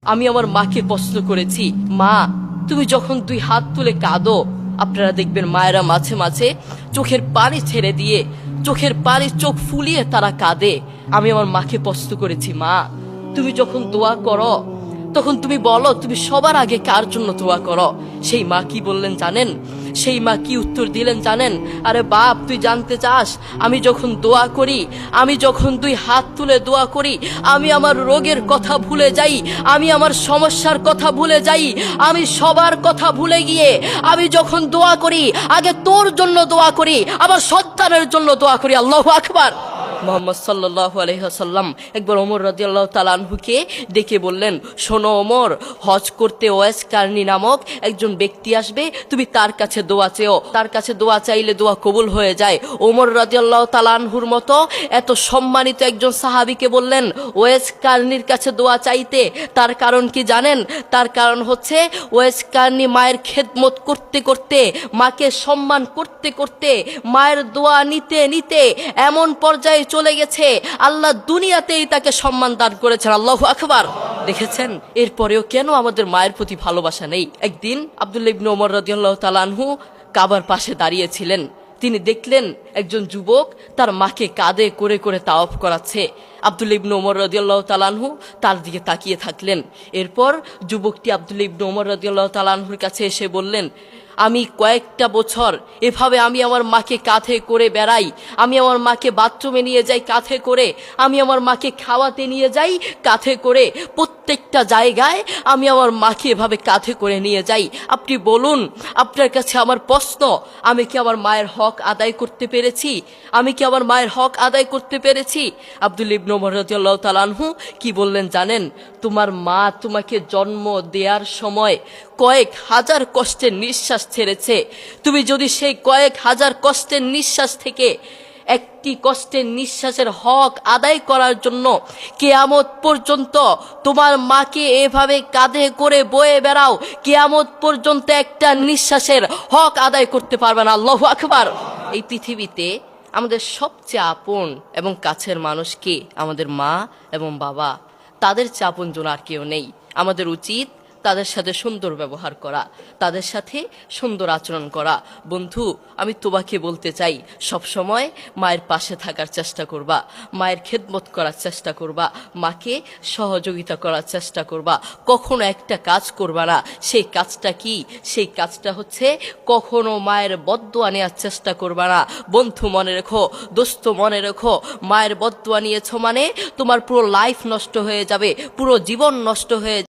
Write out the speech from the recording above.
আমি আমার মাকে প্রশ্ন করেছি, মা তুমি যখন দুই হাত তুলে কাঁদো, আপনারা দেখবেন মায়েরা মাঝে মাঝে চোখের পানি ছেড়ে দিয়ে চোখের পানি চোখ ফুলিয়ে তারা কাঁদে। আমি আমার মাকে প্রশ্ন করেছি, মা তুমি যখন দোয়া করো তখন তুমি বলো তুমি সবার আগে কার জন্য দোয়া করো? সেই মা কি বললেন জানেন? সেই মা কি উত্তর দিলেন জানেন? আরে বাপ, তুই জানতে চাস আমি যখন দোয়া করি, আমি যখন দুই হাত তুলে দোয়া করি, আমি আমার রোগের কথা ভুলে যাই, আমি আমার সমস্যার কথা ভুলে যাই, আমি সবার কথা ভুলে গিয়ে আমি যখন দোয়া করি আগে তোর জন্য দোয়া করি, আমার সন্তানের জন্য দোয়া করি। আল্লাহু আকবার। মোহাম্মদ সাল্লাল্লাহু আলাইহি ওয়াসাল্লাম একবার ওমর রাদিয়াল্লাহু তাআলা আনহুকে ডেকে বললেন, শোনো ওমর, হজ করতে ওয়াইস কারনী নামক একজন ব্যক্তি আসবে, তুমি তার কাছে দোয়া চেও, তার কাছে দোয়া চাইলে দোয়া কবুল হয়ে যায়। ওমর রাদিয়াল্লাহু তাআলা আনহুর মতো এত সম্মানিত একজন সাহাবীকে বললেন ওয়াইস কারনীর কাছে দোয়া চাইতে। তার কারণ কি জানেন? তার কারণ হচ্ছে ওয়াইস কারনী মায়ের খেদমত করতে করতে, মাকে সম্মান করতে করতে, মায়ের দোয়া নিতে নিতে এমন পর্যায়ে চলে গেছে আল্লাহ দুনিয়াতেই তাকে সম্মান দান করেছেন। আল্লাহু আকবার। দেখেছেন, এরপরেও কেন আমাদের মায়ের প্রতি ভালোবাসা নেই? একদিন আব্দুল্লাহ ইবনে ওমর রাদিয়াল্লাহু তাআলা আনহু কাবার পাশে দাঁড়িয়েছিলেন। তিনি দেখলেন একজন যুবক তার মাকে কাঁধে করে করে তাওয়াফ করাচ্ছে। আব্দুল্লাহ ইবনে ওমর রাদিয়াল্লাহু তাআলা আনহু তার দিকে তাকিয়ে থাকলেন। এরপর যুবকটি আব্দুল্লাহ ইবনে ওমর রাদিয়াল্লাহু তাআলা আনহুর কাছে এসে বললেন, আমি কয়েকটা বছর এভাবে আমি আমার মাকে কাঁধে করে বেড়াই, আমি আমার মাকে বাথরুমে নিয়ে যাই কাঁধে করে, আমি আমার মাকে খাওয়াতে নিয়ে যাই কাঁধে করে, প্রত্যেকটা জায়গায় আমি আমার মাকে এভাবে কাঁধে করে নিয়ে যাই। আপনি বলুন, আপনার কাছে আমার প্রশ্ন, আমি কি আমার মায়ের হক আদায় করতে পেরেছি? আমি কি আমার মায়ের হক আদায় করতে পেরেছি? আব্দুল্লাহ ইবনে ওমর রাদিয়াল্লাহু তাআলা আনহু কি বললেন জানেন? তোমার মা তোমাকে জন্ম দেওয়ার সময় কয়েক হাজার কষ্টের নিঃশ্বাস ছেড়েছে। তুমি যদি সেই কয়েক হাজার কষ্টের নিঃশ্বাস থেকে একটি কষ্টের নিঃশ্বাসের হক আদায় করার জন্য কিয়ামত পর্যন্ত তোমার মাকে এভাবে কাঁধে করে বয়ে বেড়াও, কিয়ামত পর্যন্ত একটা নিঃশ্বাসের হক আদায় করতে পারবে না। আল্লাহু আকবার। এই পৃথিবীতে আমাদের সবচেয়ে আপন এবং কাছের মানুষ কে? আমাদের মা এবং বাবা। তাদের চেয়ে আপনজন আর কেউ নেই। আমাদের উচিত তাদের সাথে সুন্দর ব্যবহার করা, তাদের সাথে সুন্দর আচরণ করা। বন্ধু, আমি তোমাকে বলতে চাই, সব সময় মায়ের পাশে থাকার চেষ্টা করবা, মায়ের খেদমত করার চেষ্টা করবা, মাকে সহযোগিতা করার চেষ্টা করবা। কখনো একটা কাজ করবা না, সেই কাজটা কি? সেই কাজটা হচ্ছে কখনো মায়ের বদদোয়া নেওয়ার চেষ্টা করবা না। বন্ধু মনে রেখো, দোস্ত মনে রেখো, মায়ের বদদোয়া নিয়েছো মানে তোমার পুরো লাইফ নষ্ট হয়ে যাবে, পুরো জীবন নষ্ট হয়ে